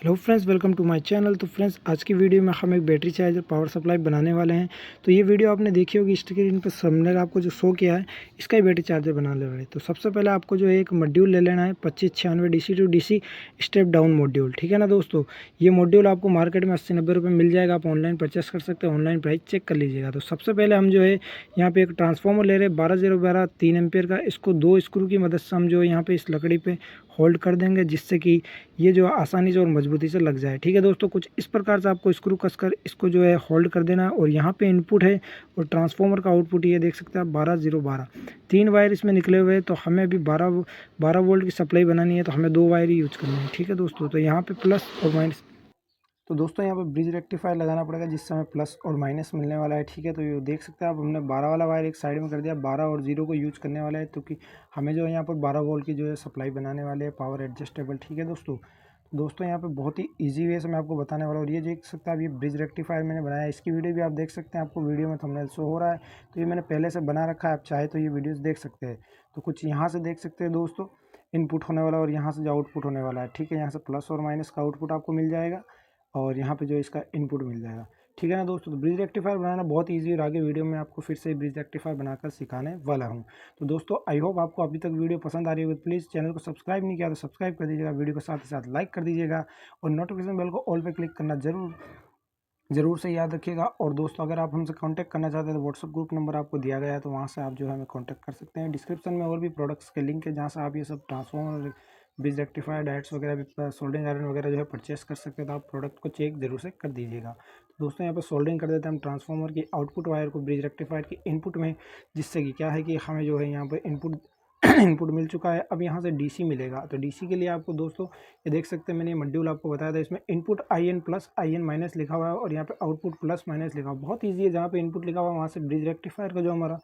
Hello friends, welcome to my channel. तो friends, आज की वीडियो में हम एक बैटरी चार्जर पावर सप्लाई बनाने वाले हैं। तो ये वीडियो आपने देखी होगी, स्क्रीन पर सामने आपको जो शो किया है, इसका ही बैटरी चार्जर बनाने वाले हैं। तो सबसे पहले आपको जो है एक मॉड्यूल ले लेना है 2596 DC to DC step down module, ठीक है ना दोस्तों। ये मॉड्यूल आपको मार्केट में 80-90 रुपये मिल जाएगा। आप ऑनलाइन परचेस कर सकते हैं, ऑनलाइन प्राइस चेक कर लीजिएगा। तो सबसे पहले हम जो है यहाँ पे एक ट्रांसफार्मर ले रहे हैं 12012 3 एम्पियर का। इसको 2 स्क्रू की मदद से हम जो है यहाँ पे इस लकड़ी पे होल्ड कर देंगे, जिससे कि ये जो आसानी से और मजबूती से लग जाए। ठीक है दोस्तों, कुछ इस प्रकार से आपको स्क्रू कसकर इसको जो है होल्ड कर देना है। और यहाँ पे इनपुट है और ट्रांसफार्मर का आउटपुट ये देख सकते हैं आप 12012। 3 वायर इसमें निकले हुए हैं। तो हमें अभी 12 वोल्ट की सप्लाई बनानी है, तो हमें 2 वायर ही यूज करना है। ठीक है दोस्तों, तो यहाँ पे प्लस और माइनस, तो दोस्तों यहाँ पे ब्रिज रेक्टिफायर लगाना पड़ेगा, जिससे हमें प्लस और माइनस मिलने वाला है। ठीक है, तो ये देख सकते हैं आप, हमने 12 वाला वायर एक साइड में कर दिया, 12 और 0 को यूज करने वाला है, क्योंकि हमें जो है यहाँ पर 12 वोल्ट की जो है सप्लाई बनाने वाले हैं, पावर एडजस्टेबल। ठीक है दोस्तों यहाँ पे बहुत ही इजी वे से मैं आपको बताने वाला हूँ। और ये देख सकते हैं आप, ये ब्रिज रेक्टिफायर मैंने बनाया है। इसकी वीडियो भी आप देख सकते हैं, आपको वीडियो में थंबनेल शो हो रहा है। तो ये मैंने पहले से बना रखा है, आप चाहे तो ये वीडियोस देख सकते हैं। तो कुछ यहाँ से देख सकते हैं दोस्तों, इनपुट होने वाला और यहाँ से जो आउटपुट होने वाला है। ठीक है, यहाँ से प्लस और माइनस का आउटपुट आपको मिल जाएगा और यहाँ पे जो इसका इनपुट मिल जाएगा। ठीक है ना दोस्तों, तो ब्रिज रेक्टिफायर बनाना बहुत ईजी है और आगे वीडियो में आपको फिर से ब्रिज रेक्टिफायर बनाकर सिखाने वाला हूँ। तो दोस्तों, आई होप आपको अभी तक वीडियो पसंद आ रही होगी। प्लीज़ चैनल को सब्सक्राइब नहीं किया तो सब्सक्राइब कर दीजिएगा, वीडियो को साथ ही साथ लाइक कर दीजिएगा और नोटिफिकेशन बेल को ऑल पे क्लिक करना जरूर से याद रखिएगा। और दोस्तों, अगर आप हमसे कांटेक्ट करना चाहते हैं तो व्हाट्सअप ग्रुप नंबर आपको दिया गया है, तो वहाँ से आप जो है हमें कांटेक्ट कर सकते हैं। डिस्क्रिप्शन में और भी प्रोडक्ट्स के लिंक है, जहाँ से आप ये सब ट्रांसफॉर्मर, ब्रिज रेक्टिफायर, डायट्स वगैरह भी, सोल्डरिंग आयरन वगैरह जो है परचेस कर सकते हैं। तो आप प्रोडक्ट को चेक जरूर से कर दीजिएगा। दोस्तों, यहाँ पर सोल्डरिंग कर देते हैं हम ट्रांसफॉर्मर की आउटपुट वायर को ब्रिज रेक्टिफायर की इनपुट में, जिससे कि क्या है कि हमें जो है यहाँ पर इनपुट इनपुट मिल चुका है। अब यहाँ से डीसी मिलेगा। तो डीसी के लिए आपको दोस्तों ये देख सकते हैं, मैंने ये मॉड्यूल आपको बताया था, इसमें input IN plus IN minus लिखा हुआ है और यहाँ पे आउटपुट प्लस माइनस लिखा हुआ है। बहुत ईजी है, जहाँ पे इनपुट लिखा हुआ है वहाँ से ब्रिज रेक्टिफायर का जो हमारा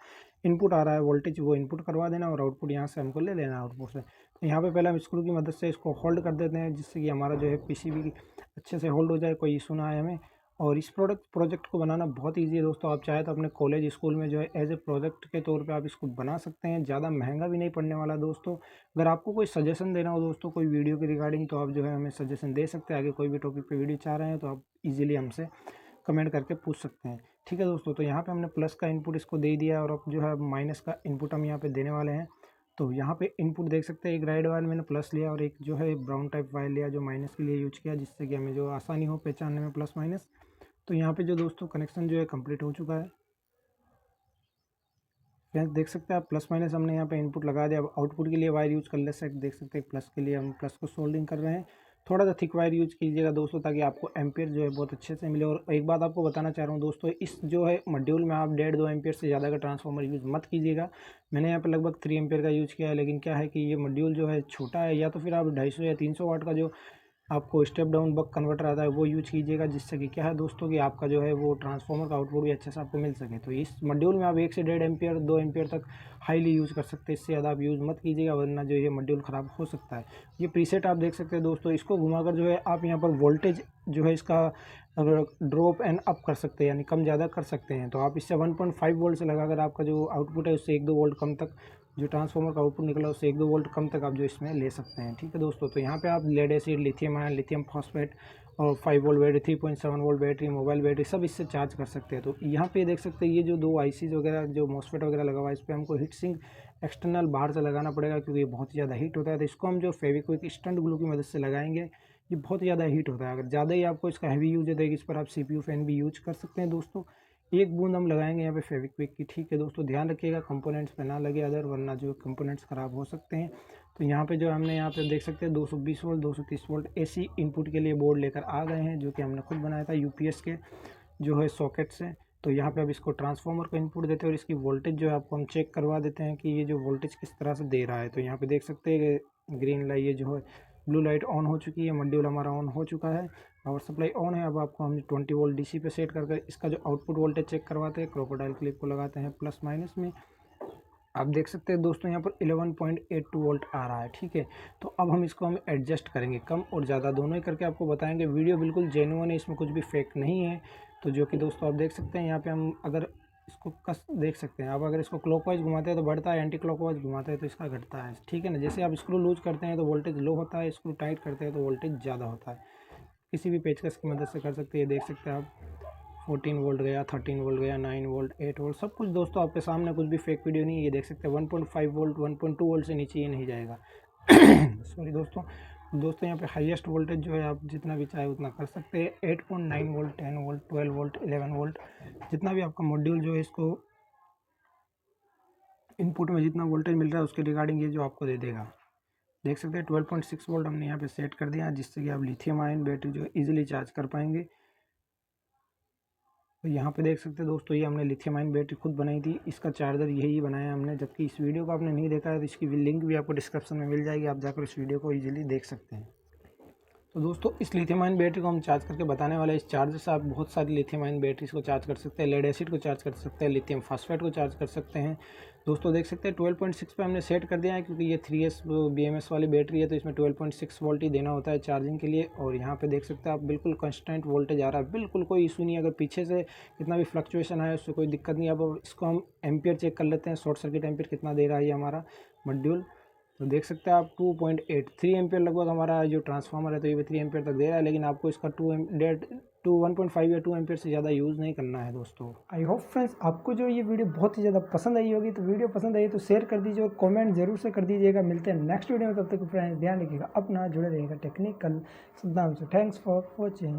इनपुट आ रहा है वोल्टेज, वो इनपुट करवा देना और आउटपुट यहाँ से हमको ले लेना आउटपुट से। तो यहाँ पे पहले हम स्क्रू की मदद से इसको होल्ड कर देते हैं, जिससे कि हमारा जो है PCB अच्छे से होल्ड हो जाए, कोई इशू ना आए हमें। और इस प्रोजेक्ट को बनाना बहुत ईजी है दोस्तों। आप चाहे तो अपने कॉलेज स्कूल में जो है एज ए प्रोजेक्ट के तौर पे आप इसको बना सकते हैं। ज़्यादा महंगा भी नहीं पड़ने वाला दोस्तों। अगर आपको कोई सजेशन देना हो दोस्तों, कोई वीडियो के रिगार्डिंग, तो आप जो है हमें सजेशन दे सकते हैं। आगे कोई भी टॉपिक पे वीडियो चाह रहे हैं तो आप इजीली हमसे कमेंट करके पूछ सकते हैं। ठीक है दोस्तों, तो यहाँ पे हमने प्लस का इनपुट इसको दे दिया और अब जो है माइनस का इनपुट हम यहाँ पे देने वाले हैं। तो यहाँ पे इनपुट देख सकते हैं, एक रेड वायर मैंने प्लस लिया और एक जो है ब्राउन टाइप वायर लिया जो माइनस के लिए यूज किया, जिससे कि हमें जो आसानी हो पहचानने में प्लस माइनस। तो यहाँ पे जो दोस्तों कनेक्शन जो है कंप्लीट हो चुका है। फ्रेंड्स, देख सकते हैं आप, प्लस माइनस हमने यहाँ पे इनपुट लगा दिया। अब आउटपुट के लिए वायर यूज कर ले सकते, देख सकते हैं प्लस के लिए हम प्लस को सोल्डिंग कर रहे हैं। थोड़ा सा थिक वायर यूज कीजिएगा दोस्तों, ताकि आपको एम्पियर जो है बहुत अच्छे से मिले। और एक बात आपको बताना चाह रहा हूँ दोस्तों, इस जो है मॉड्यूल में आप 1.5-2 एम्पियर से ज़्यादा का ट्रांसफार्मर यूज़ मत कीजिएगा। मैंने यहाँ पे लगभग 3 एम्पियर का यूज़ किया है, लेकिन क्या है कि ये मॉड्यूल जो है छोटा है, या तो फिर आप 250 या 300 वाट का जो आपको स्टेप डाउन बक कन्वर्टर आता है वो यूज कीजिएगा, जिससे कि क्या है दोस्तों कि आपका जो है वो ट्रांसफार्मर का आउटपुट भी अच्छे से आपको मिल सके। तो इस मॉड्यूल में आप 1 से 1.5 एम्पियर 2 एम्पियर तक हाईली यूज़ कर सकते हैं। इससे ज़्यादा आप यूज़ मत कीजिएगा, वरना जो ये मॉड्यूल ख़राब हो सकता है। ये प्रीसेट आप देख सकते हैं दोस्तों, इसको घुमाकर जो है आप यहाँ पर वोल्टेज जो है इसका अगर ड्रॉप एंड अप कर सकते हैं, यानी कम ज़्यादा कर सकते हैं। तो आप इससे 1.5 वोल्ट से लगाकर आपका जो आउटपुट है उससे 1-2 वोल्ट कम तक, जो ट्रांसफार्मर का आउटपुट निकला उससे 1-2 वोल्ट कम तक आप जो इसमें ले सकते हैं। ठीक है दोस्तों, तो यहाँ पे आप lead acid, lithium ion, lithium phosphate और 5 volt battery, 3.7 volt battery, mobile battery सब इससे चार्ज कर सकते हैं। तो यहाँ पे देख सकते हैं, ये जो 2 ICs वगैरह जो मॉसफेट वगैरह लगा हुआ है, इस पर हमको हीट सिंक एक्सटर्नल बाहर से लगाना पड़ेगा, क्योंकि ये बहुत ज़्यादा हीट होता है। तो इसको हम जो फेविक्विक स्टंट ग्लू की मदद से लगाएंगे। ये बहुत ज़्यादा हीट होता है, अगर ज़्यादा ही आपको इसका हैवी यूज है तो इस पर आप CPU फैन भी यूज कर सकते हैं दोस्तों। एक बूंद हम लगाएंगे यहाँ पे फेविक्विक की। ठीक है दोस्तों, ध्यान रखिएगा कंपोनेंट्स पे ना लगे अदर, वरना जो कंपोनेंट्स ख़राब हो सकते हैं। तो यहाँ पे जो हमने यहाँ पे देख सकते हैं 220 वोल्ट 230 वोल्ट AC इनपुट के लिए बोर्ड लेकर आ गए हैं, जो कि हमने खुद बनाया था UPS के जो है सॉकेट से। तो यहाँ पे अब इसको ट्रांसफार्मर को इनपुट देते हैं और इसकी वोल्टेज जो है आपको हम चेक करवा देते हैं कि ये जो वोल्टेज किस तरह से दे रहा है। तो यहाँ पे देख सकते हैं ग्रीन लाइट, ये जो है ब्लू लाइट ऑन हो चुकी है, मॉड्यूल हमारा ऑन हो चुका है, पावर सप्लाई ऑन है। अब आपको हम 20 वोल्ट DC पे सेट करके इसका जो आउटपुट वोल्टेज चेक करवाते हैं, क्रोकोडाइल क्लिप को लगाते हैं प्लस माइनस में। आप देख सकते हैं दोस्तों, यहाँ पर 11.82 वोल्ट आ रहा है। ठीक है, तो अब हम एडजस्ट करेंगे, कम और ज़्यादा दोनों ही करके आपको बताएंगे। वीडियो बिल्कुल जेन्युइन है, इसमें कुछ भी फेक नहीं है। तो जो कि दोस्तों आप देख सकते हैं, यहाँ पे हम अगर इसको कस देख सकते हैं आप, अगर इसको क्लॉकवाइज घुमाते हैं तो बढ़ता है, एंटी क्लॉकवाइज घुमाते हैं तो इसका घटता है। ठीक है ना, जैसे आप स्क्रू लूज करते हैं तो वोल्टेज लो होता है, स्क्रू टाइट करते हैं तो वोल्टेज ज़्यादा होता है। किसी भी पेचकस की मदद से कर सकते हैं। ये देख सकते हैं आप 14 वोल्ट गया, 13 वोल्ट गया, 9 वोल्ट, 8 वोल्ट, सब कुछ दोस्तों आपके सामने, कुछ भी फेक वीडियो नहीं है। ये देख सकते हैं 1.5 वोल्ट, 1.2 वोल्ट से नीचे ये नहीं जाएगा। सॉरी दोस्तों यहाँ पे हाईएस्ट वोल्टेज जो है आप जितना भी चाहे उतना कर सकते हैं। 8.9 वोल्ट, 10 वोल्ट, 12 वोल्ट, 11 वोल्ट, जितना भी आपका मॉड्यूल जो है इसको इनपुट में जितना वोल्टेज मिल रहा है उसके रिगार्डिंग ये जो आपको दे देगा। देख सकते हैं 12.6 वोल्ट हमने यहाँ पे सेट कर दिया, जिससे कि आप लिथियम आयन बैटरी जो इजीली चार्ज कर पाएंगे। तो यहाँ पे देख सकते हैं दोस्तों, ये हमने लिथियम आयन बैटरी खुद बनाई थी, इसका चार्जर यही बनाया हमने। जबकि इस वीडियो को आपने नहीं देखा है तो इसकी लिंक भी आपको डिस्क्रिप्शन में मिल जाएगी, आप जाकर इस वीडियो को ईजिली देख सकते हैं। तो दोस्तों इस लिथियम आयन बैटरी को हम चार्ज करके बताने वाले हैं। इस चार्जर से आप बहुत सारी लिथियम आयन बैटरीज को चार्ज कर सकते हैं, लेड एसिड को चार्ज कर सकते हैं, लिथियम फास्फेट को चार्ज कर सकते हैं। दोस्तों देख सकते हैं 12.6 पे हमने सेट कर दिया है, क्योंकि ये 3S BMS वाली बैटरी है तो इसमें 12.6 वोल्ट ही देना होता है चार्जिंग के लिए। और यहाँ पे देख सकते हैं आप बिल्कुल कंस्टेंट वोल्टेज आ रहा है, बिल्कुल कोई इशू नहीं है। अगर पीछे से कितना भी फ्लक्चुएशन आए उससे कोई दिक्कत नहीं है। अब इसको हम एम्पियर चेक कर लेते हैं, शॉर्ट सर्किट एम्पियर कितना दे रहा है ये हमारा मॉड्यूल। तो देख सकते हैं आप 2.83 एम्पियर लगभग हमारा जो ट्रांसफार्मर है तो ये 3 एम्पियर तक दे रहा है, लेकिन आपको इसका 1.5 या 2 एम्पियर से ज़्यादा यूज़ नहीं करना है दोस्तों। आई होप फ्रेंड्स आपको जो ये वीडियो बहुत ही ज़्यादा पसंद आई होगी। तो वीडियो पसंद आई तो शेयर कर दीजिए और कमेंट जरूर से कर दीजिएगा। मिलते हैं नेक्स्ट वीडियो में, तब तक फ्रेंड्स ध्यान रखिएगा अपना, जुड़े रहिएगा टेक्निकल सिद्धांत से। Thanks for watching.